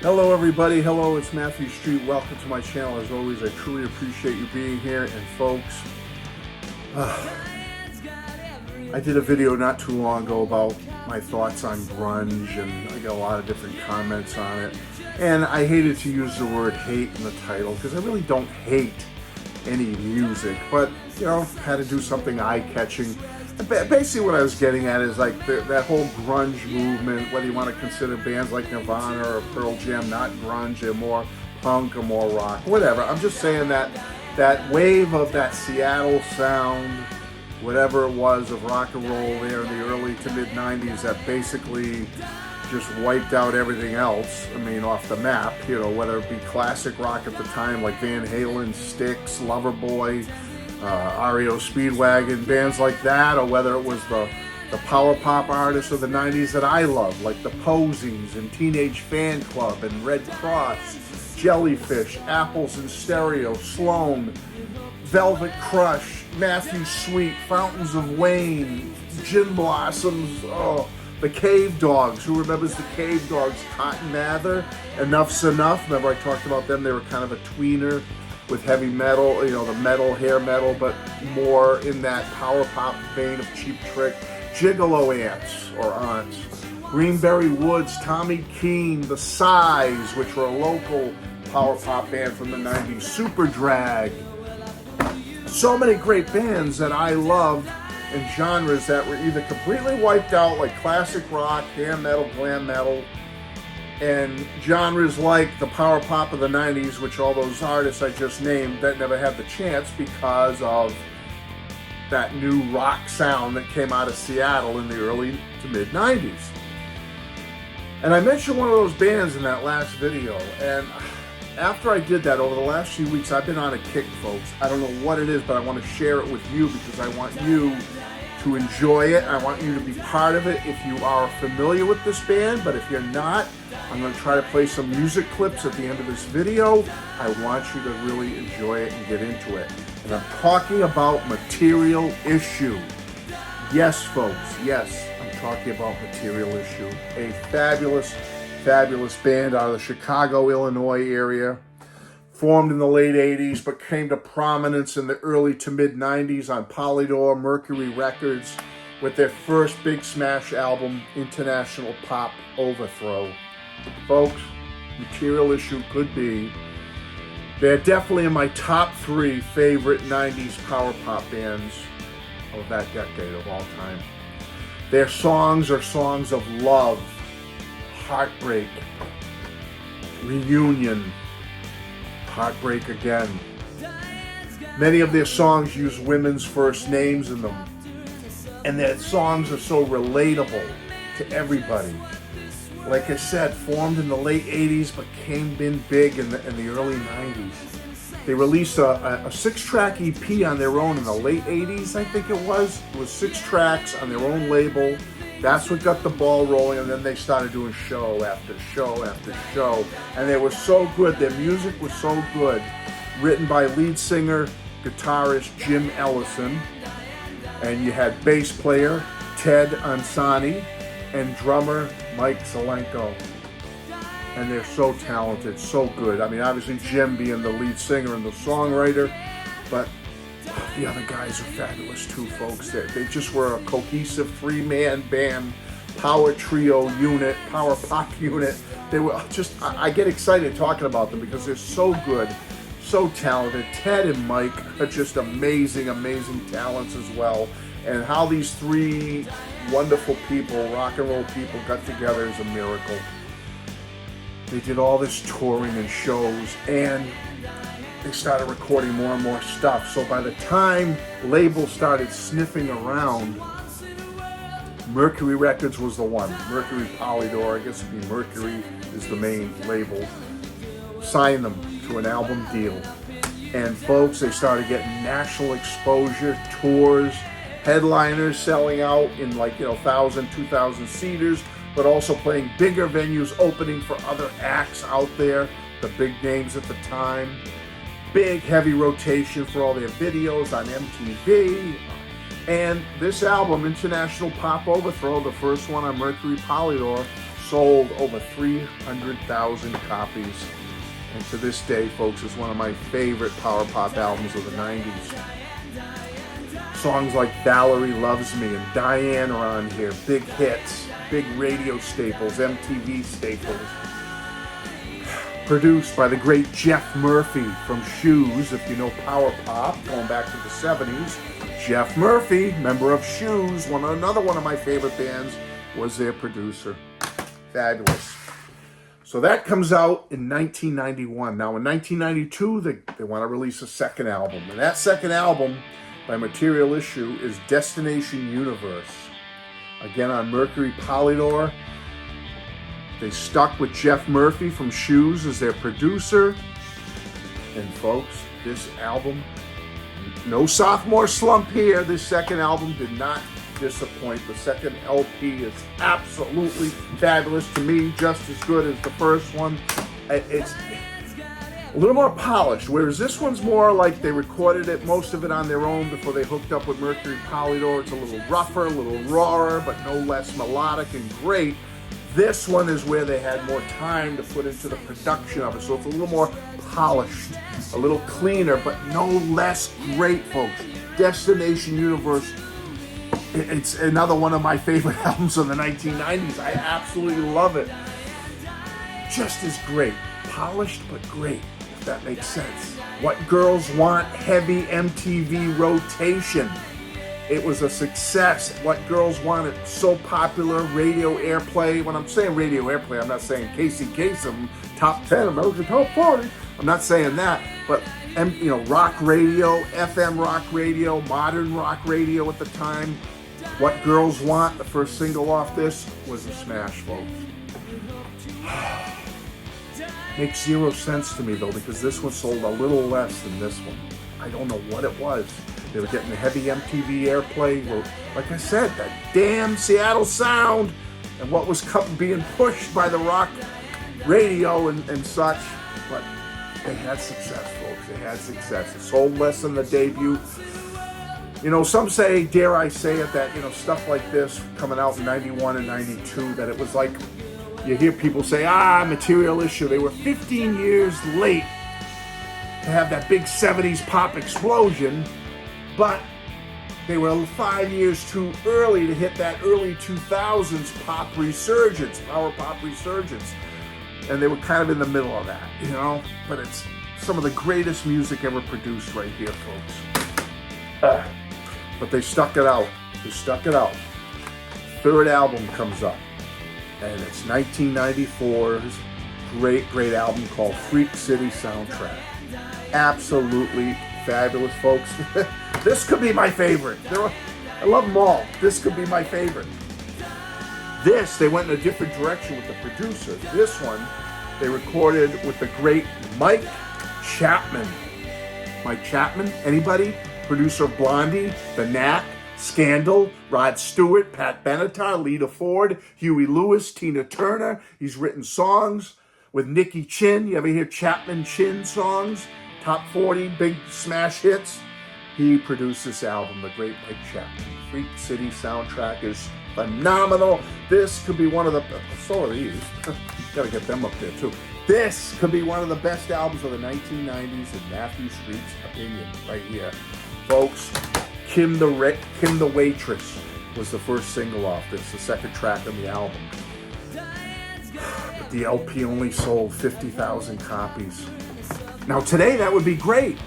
Hello everybody, hello, it's Matthew Street. Welcome to my channel. As always, I truly appreciate you being here. And folks, I did a video not too long ago about my thoughts on grunge, and I got a lot of different comments on it. And I hated to use the word hate in the title because I really don't hate any music, but had to do something eye-catching. Basically what I was getting at is like that whole grunge movement, whether you want to consider bands like Nirvana or Pearl Jam not grunge, they're more punk or more rock, whatever. I'm just saying that wave of that Seattle sound, whatever it was, of rock and roll there in the early to mid 90s, that basically just wiped out everything else, off the map, whether it be classic rock at the time like Van Halen, Styx, Loverboy, REO Speedwagon, bands like that, or whether it was the power pop artists of the 90s that I love, like the Posies and Teenage Fan Club and Red Cross, Jellyfish, Apples in Stereo, Sloan, Velvet Crush, Matthew Sweet, Fountains of Wayne, Gin Blossoms, the Cave Dogs. Who remembers the Cave Dogs? Cotton Mather, Enough's Enough. Remember I talked about them? They were kind of a tweener with heavy metal, the metal, hair metal, but more in that power pop vein of Cheap Trick. Gigolo Ants, or Aunts. Greenberry Woods, Tommy Keene, The Size, which were a local power pop band from the 90s. Super Drag. So many great bands that I loved in genres that were either completely wiped out, like classic rock, hair metal, glam metal, and genres like the power pop of the 90s, which all those artists I just named that never had the chance because of that new rock sound that came out of Seattle in the early to mid 90s. And I mentioned one of those bands in that last video, and after I did that, over the last few weeks, I've been on a kick, folks. I don't know what it is, but I want to share it with you because I want you to enjoy it. I want you to be part of it if you are familiar with this band, but if you're not, I'm going to try to play some music clips at the end of this video. I want you to really enjoy it and get into it. And I'm talking about Material Issue. Yes, folks, yes, I'm talking about Material Issue. A fabulous, fabulous band out of the Chicago, Illinois area. Formed in the late 80s, but came to prominence in the early to mid 90s on Polydor, Mercury Records, with their first big smash album, International Pop Overthrow. Folks, Material Issue could be. They're definitely in my top 3 favorite 90s power pop bands of that decade of all time. Their songs are songs of love, heartbreak, reunion, heartbreak again. Many of their songs use women's first names in them, and their songs are so relatable to everybody. Like I said, formed in the late 80s, but been big in the early 90s. They released a 6-track EP on their own in the late 80s, I think it was. It was 6 tracks on their own label. That's what got the ball rolling, and then they started doing show after show after show. And they were so good. Their music was so good. Written by lead singer, guitarist Jim Ellison. And you had bass player Ted Ansani and drummer Mike Zelenko. And they're so talented, so good. Obviously Jim being the lead singer and the songwriter, but the other guys are fabulous too, folks. They just were a cohesive 3-man band, power trio unit, power pop unit. They were just, I get excited talking about them because they're so good, so talented. Ted and Mike are just amazing, amazing talents as well. And how these 3 wonderful people, rock and roll people, got together is a miracle. They did all this touring and shows, and they started recording more and more stuff. So by the time labels started sniffing around, Mercury Records was the one. Mercury Polydor, I guess it'd be Mercury is the main label. Signed them to an album deal. And folks, they started getting national exposure, tours, headliners selling out in 1,000, 2,000 seaters, but also playing bigger venues, opening for other acts out there, the big names at the time. Big heavy rotation for all their videos on MTV. And this album, International Pop Overthrow, the first one on Mercury Polydor, sold over 300,000 copies. And to this day, folks, is one of my favorite power pop albums of the 90s. Songs like Valerie Loves Me and Diane are on here. Big hits, big radio staples, MTV staples. Produced by the great Jeff Murphy from Shoes, if you know power pop, going back to the 70s. Jeff Murphy, member of Shoes, another one of my favorite bands, was their producer. Fabulous. So that comes out in 1991. Now in 1992, they want to release a second album. And that second album by Material Issue is Destination Universe. Again on Mercury Polydor. They stuck with Jeff Murphy from Shoes as their producer. And folks, this album, no sophomore slump here. This second album did not disappoint. The second LP is absolutely fabulous. To me, just as good as the first one. It's a little more polished, whereas this one's more like they recorded it, most of it on their own before they hooked up with Mercury Polydor. It's a little rougher, a little rawer, but no less melodic and great. This one is where they had more time to put into the production of it, so it's a little more polished, a little cleaner, but no less great, folks. Destination Universe, it's another one of my favorite albums of the 1990s. I absolutely love it. Just as great. Polished, but great, if that makes sense. What Girls Want, heavy MTV rotation. It was a success. What Girls Wanted, so popular, radio airplay. When I'm saying radio airplay, I'm not saying Casey Kasem, top 10, American top 40. I'm not saying that, but rock radio, FM rock radio, modern rock radio at the time. What Girls Want, the first single off this, was a smash, folks. Makes zero sense to me though, because this one sold a little less than this one. I don't know what it was. They were getting the heavy MTV airplay. Well, like I said, that damn Seattle sound and what was being pushed by the rock radio and such. But they had success, folks. They had success. It sold less than the debut. Some say, dare I say it, that, stuff like this coming out in 91 and 92, that it was like, you hear people say, Material Issue. They were 15 years late to have that big 70s pop explosion, but they were 5 years too early to hit that early 2000s pop resurgence, power pop resurgence. And they were kind of in the middle of that, But it's some of the greatest music ever produced right here, folks. But they stuck it out. They stuck it out. Third album comes up, and it's 1994's great album called Freak City Soundtrack. Absolutely fabulous, folks. This could be my favorite. I love them all. This could be my favorite. They went in a different direction with the producer. This one, they recorded with the great Mike Chapman. Mike Chapman, anybody? Producer of Blondie, The Knack, Scandal, Rod Stewart, Pat Benatar, Lita Ford, Huey Lewis, Tina Turner. He's written songs with Nicky Chin. You ever hear Chapman Chin songs? Top 40, big smash hits. He produced this album, the great Mike Chapman. Freak City Soundtrack is phenomenal. This could be one of the, so are these. Gotta get them up there too. This could be one of the best albums of the 1990s in Matthew Street's opinion, right here. Folks, Kim the Waitress was the first single off this, the second track on the album. But the LP only sold 50,000 copies. Now today that would be great.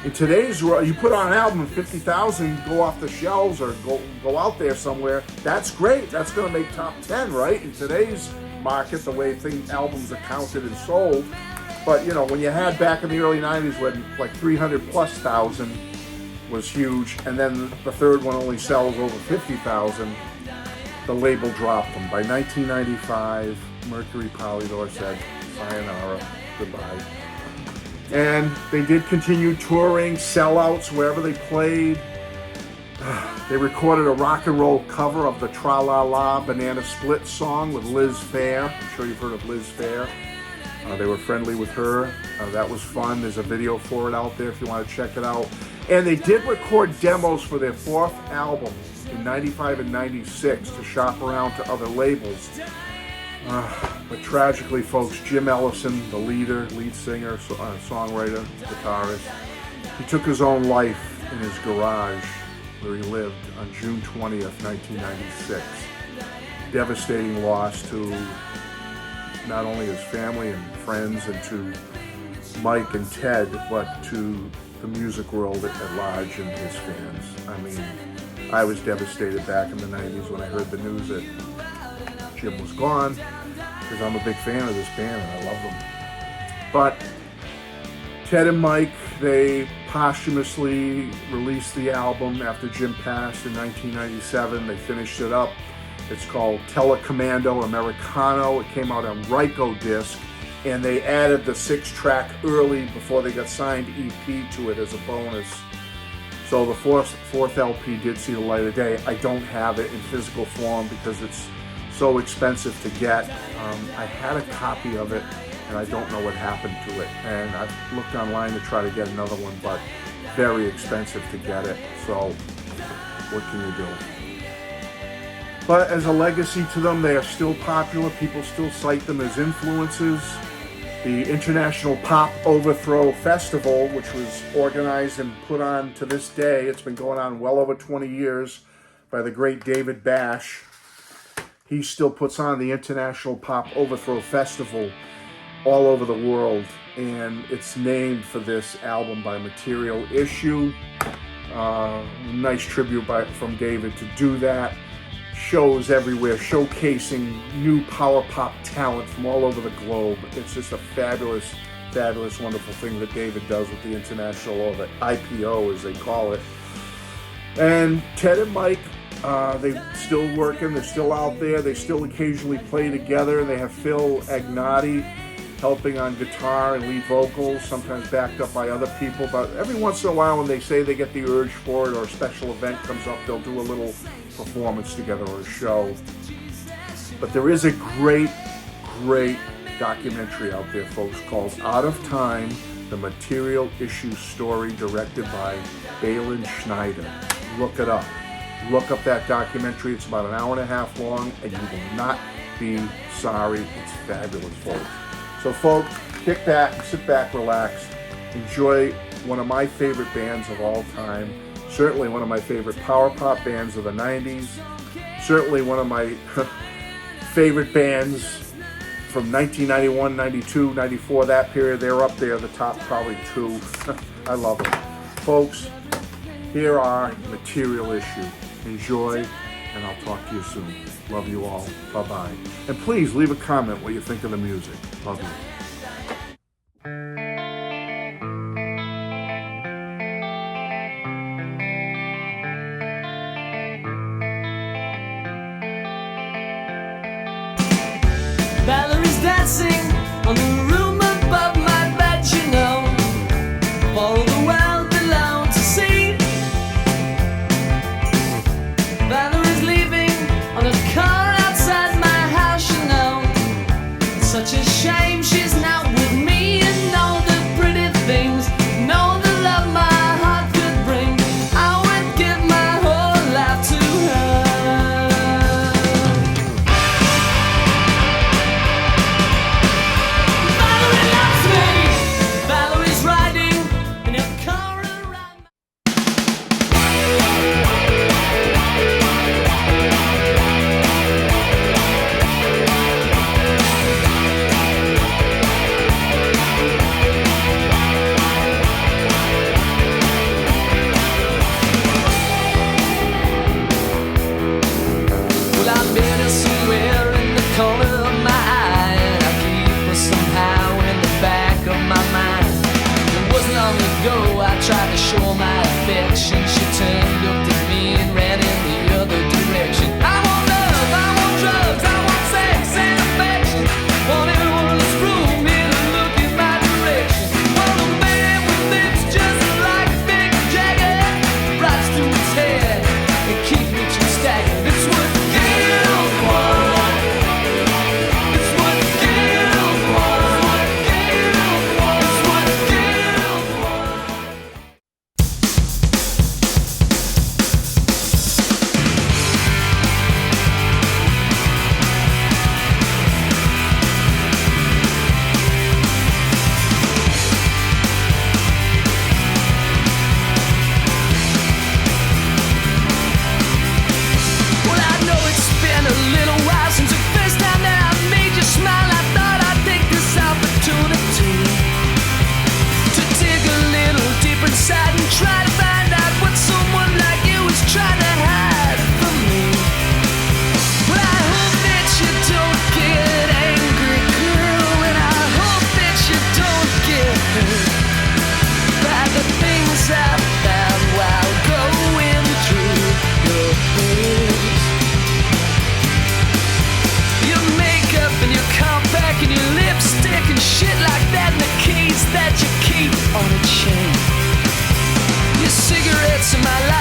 In today's world, you put on an album, 50,000 go off the shelves or go out there somewhere. That's great. That's going to make top 10, right? In today's market, the way albums are counted and sold. But when you had back in the early 90s when like 300,000+ was huge, and then the third one only sells over 50,000, the label dropped them. By 1995, Mercury Polydor said, sayonara, goodbye. And they did continue touring, sellouts wherever they played. They recorded a rock and roll cover of the Tra La La Banana Split song with Liz Phair. I'm sure you've heard of Liz Phair. They were friendly with her. That was fun. There's a video for it out there if you want to check it out. And they did record demos for their fourth album in 95 and 96 to shop around to other labels. But tragically, folks, Jim Ellison, the lead singer, songwriter, guitarist, he took his own life in his garage where he lived on June 20th, 1996. Devastating loss to not only his family and friends and to Mike and Ted, but to the music world at large and his fans. I mean, I was devastated back in the 90s when I heard the news that Jim was gone, because I'm a big fan of this band and I love them. But Ted and Mike, they posthumously released the album after Jim passed in 1997. They finished it up. It's called Telecommando Americano. It came out on Ryko disc, and they added the 6-track early before they got signed EP to it as a bonus. So the fourth LP did see the light of day. I don't have it in physical form because it's so expensive to get. I had a copy of it, and I don't know what happened to it. And I've looked online to try to get another one, but very expensive to get it. So what can you do? But as a legacy to them, they are still popular. People still cite them as influences. The International Pop Overthrow Festival, which was organized and put on to this day, it's been going on well over 20 years by the great David Bash. He still puts on the International Pop Overthrow Festival all over the world, and it's named for this album by Material Issue. Nice tribute from David to do that. Shows everywhere, showcasing new power pop talent from all over the globe. It's just a fabulous, fabulous, wonderful thing that David does with the International, or the IPO as they call it. And Ted and Mike, they're still working, they're still out there, they still occasionally play together. They have Phil Agnotti helping on guitar and lead vocals, sometimes backed up by other people, but every once in a while when they say they get the urge for it or a special event comes up, they'll do a little performance together or a show. But there is a great, great documentary out there, folks, called Out of Time, the Material Issue Story, directed by Balin Schneider. Look it up. Look up that documentary. It's about an hour and a half long, and you will not be sorry. It's fabulous, folks. So, folks, sit back, relax, enjoy one of my favorite bands of all time. Certainly one of my favorite power pop bands of the 90s. Certainly one of my favorite bands from 1991, 92, 94, that period. They're up there, the top probably 2. I love them. Folks, here are Material Issue. Enjoy, and I'll talk to you soon. Love you all. Bye-bye. And please leave a comment what you think of the music. Love you. Valerie's dancing on the room above my bed, you know, for all the world below to see. Valerie's leaving on a car outside my house, you know. It's such a shame she's not with me, and all the pretty things, and all the love my heart could bring. I would give my whole life to her. in my life.